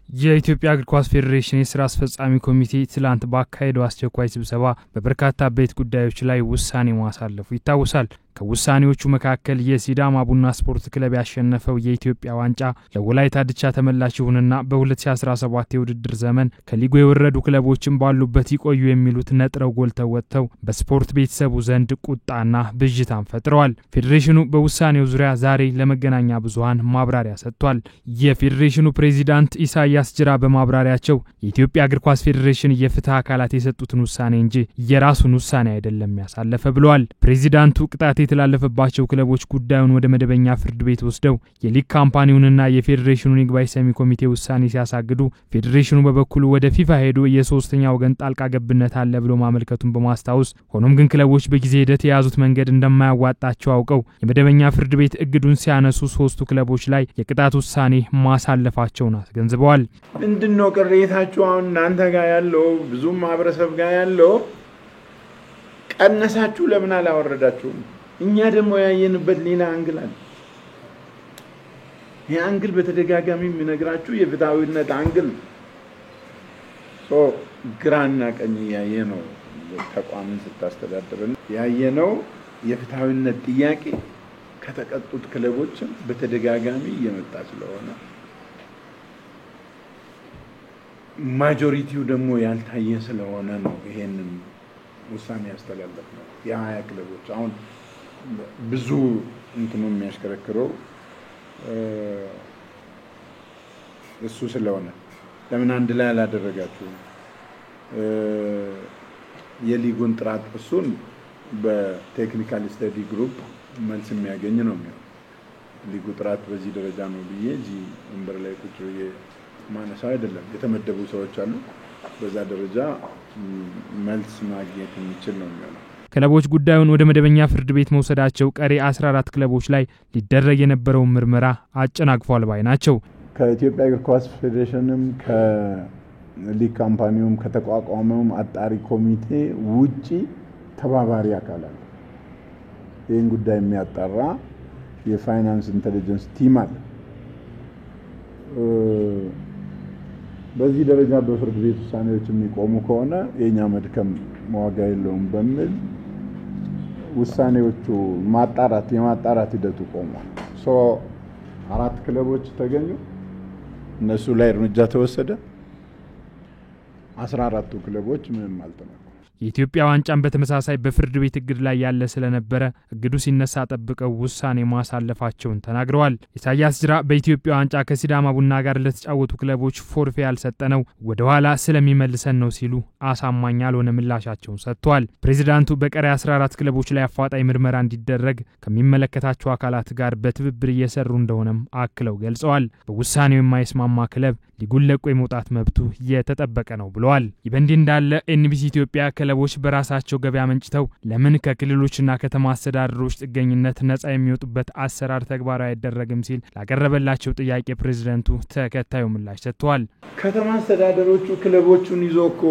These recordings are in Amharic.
የኢትዮጵያ እግር ኳስ ፌዴሬሽን የሥራ አስፈጻሚ ኮሚቴ ትላንት ባካሄደው አስቸኳይ ስብሰባ በበርካታ ቤት ጉዳዮች ላይ ውሳኔ ማሳለፉ ይታወሳል። ከውሳኔዎቹ መካከል የሲዳማ ቡና ስፖርት ክለብ ያሸነፈው የኢትዮጵያ ዋንጫ ለወላይታ ድቻ ተመላሽ ይሁንና በ2017 የውድድር ዘመን ከሊጉ የወረዱ ክለቦችን ባሉበት ይቆዩ የሚሉት ነጥረው ጎልተው ወጥተው በስፖርት ቤተሰቡ ዘንድ ቁጣና ብዥታን ፈጥረዋል። ፌዴሬሽኑ በውሳኔው ዙሪያ ዛሬ ለመገናኛ ብዙሃን ማብራሪያ ሰጥቷል። የፌዴሬሽኑ ፕሬዚዳንት ኢሳያስ ጅራ በማብራሪያቸው የኢትዮጵያ እግር ኳስ ፌዴሬሽን የፍትህ አካላት የሰጡትን ውሳኔ እንጂ የራሱን ውሳኔ አይደለም ያሳለፈ ብለዋል። ፕሬዚዳንቱ ቅጣት የተላለፈባቸው ክለቦች ጉዳዩን ወደ መደበኛ ፍርድ ቤት ወስደው የሊግ ካምፓኒውንና የፌዴሬሽኑን ይግባኝ ሰሚ ኮሚቴ ውሳኔ ሲያሳግዱ ፌዴሬሽኑ በበኩሉ ወደ ፊፋ ሄዶ የሶስተኛ ወገን ጣልቃ ገብነት አለ ብሎ ማመልከቱን በማስታወስ ሆኖም ግን ክለቦች በጊዜ ሂደት የያዙት መንገድ እንደማያዋጣቸው አውቀው የመደበኛ ፍርድ ቤት እግዱን ሲያነሱ ሶስቱ ክለቦች ላይ የቅጣት ውሳኔ ማሳለፋቸውን አስገንዝበዋል። ምንድነው ቅሬታቸው? አሁን እናንተ ጋር ያለው ብዙ ማህበረሰብ ጋር ያለው ቀነሳችሁ ለምን አላወረዳችሁም? እኛ ደግሞ ያየንበት ሌላ አንግል አለ። ይሄ አንግል በተደጋጋሚ የሚነግራችሁ የፍትሃዊነት አንግል ግራና ቀኝ ያየነው ተቋምን ስታስተዳድረን ያየነው የፍትሃዊነት ጥያቄ ከተቀጡት ክለቦች በተደጋጋሚ እየመጣ ስለሆነ ማጆሪቲው ደግሞ ያልታየ ስለሆነ ነው ይሄንን ውሳኔ ያስተላለፍነው። የ20 ክለቦች አሁን ብዙ እንትኑ የሚያሽከረክረው እሱ ስለሆነ ለምን አንድ ላይ አላደረጋችሁም? የሊጉን ጥራት እሱን በቴክኒካል ስተዲ ግሩፕ መልስ የሚያገኝ ነው የሚሆነው። ሊጉ ጥራት በዚህ ደረጃ ነው ብዬ እዚህ ወንበር ላይ ቁጭ ብዬ ማነሳው አይደለም። የተመደቡ ሰዎች አሉ። በዛ ደረጃ መልስ ማግኘት የሚችል ነው የሚሆነው። ክለቦች ጉዳዩን ወደ መደበኛ ፍርድ ቤት መውሰዳቸው ቀሪ 14 ክለቦች ላይ ሊደረግ የነበረው ምርመራ አጨናግፏል ባይ ናቸው። ከኢትዮጵያ እግር ኳስ ፌዴሬሽንም ከሊግ ካምፓኒውም ከተቋቋመውም አጣሪ ኮሚቴ ውጪ ተባባሪ አካል አለ። ይህን ጉዳይ የሚያጣራ የፋይናንስ ኢንተለጀንስ ቲም አለ። በዚህ ደረጃ በፍርድ ቤት ውሳኔዎች የሚቆሙ ከሆነ የኛ መድከም ዋጋ የለውም በሚል ውሳኔዎቹ የማጣራት ሂደቱ ቆሟል። 4 ክለቦች ተገኙ፣ እነሱ ላይ እርምጃ ተወሰደ። 14ቱ ክለቦች ምንም አልተነኩ። የኢትዮጵያ ዋንጫን በተመሳሳይ በፍርድ ቤት እግድ ላይ ያለ ስለነበረ እግዱ ሲነሳ ጠብቀው ውሳኔ ማሳለፋቸውን ተናግረዋል። ኢሳያስ ጅራ በኢትዮጵያ ዋንጫ ከሲዳማ ቡና ጋር ለተጫወቱ ክለቦች ፎርፌ ያልሰጠነው ወደ ኋላ ስለሚመልሰን ነው ሲሉ አሳማኝ ያልሆነ ምላሻቸውን ሰጥተዋል። ፕሬዚዳንቱ በቀሪ 14 ክለቦች ላይ አፋጣኝ ምርመራ እንዲደረግ ከሚመለከታቸው አካላት ጋር በትብብር እየሰሩ እንደሆነም አክለው ገልጸዋል። በውሳኔው የማይስማማ ክለብ ሊጉን ለቆ የመውጣት መብቱ የተጠበቀ ነው ብለዋል። ይበንዲ እንዳለ ኤንቢሲ ኢትዮጵያ ክለቦች በራሳቸው ገበያ መንጭተው ለምን ከክልሎችና ከተማ አስተዳደሮች ጥገኝነት ነፃ የሚወጡበት አሰራር ተግባራዊ አይደረግም ሲል ላቀረበላቸው ጥያቄ ፕሬዝዳንቱ ተከታዩ ምላሽ ሰጥተዋል። ከተማ አስተዳደሮቹ ክለቦቹን ይዞኮ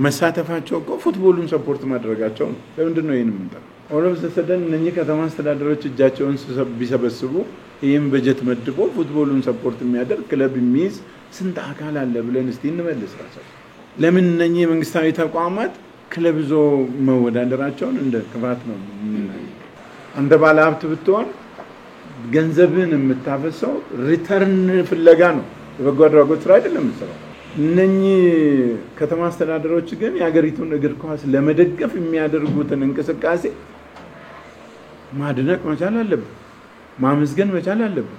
መሳተፋቸው እኮ ፉትቦሉን ሰፖርት ማድረጋቸው ነው። ለምንድን ነው ይሄንን ምንጠራ? ኦሎፍ ዘሰደን እነኚህ ከተማ አስተዳደሮች እጃቸውን ቢሰበስቡ ይሄን በጀት መድቦ ፉትቦሉን ሰፖርት የሚያደርግ ክለብ የሚይዝ ስንት አካል አለ ብለን እስቲ እንመልስ ራሳችን። ለምን እነኚህ መንግስታዊ ተቋማት ክለብ ይዞ መወዳደራቸውን እንደ ክፋት ነው የምናየው? አንተ ባለ ሀብት ብትሆን ገንዘብን የምታፈሰው ሪተርን ፍለጋ ነው። የበጎ አድራጎት ስራ አይደለም የምትሰራው። እነኚህ ከተማ አስተዳደሮች ግን የሀገሪቱን እግር ኳስ ለመደገፍ የሚያደርጉትን እንቅስቃሴ ማድነቅ መቻል አለብን፣ ማመስገን መቻል አለብን።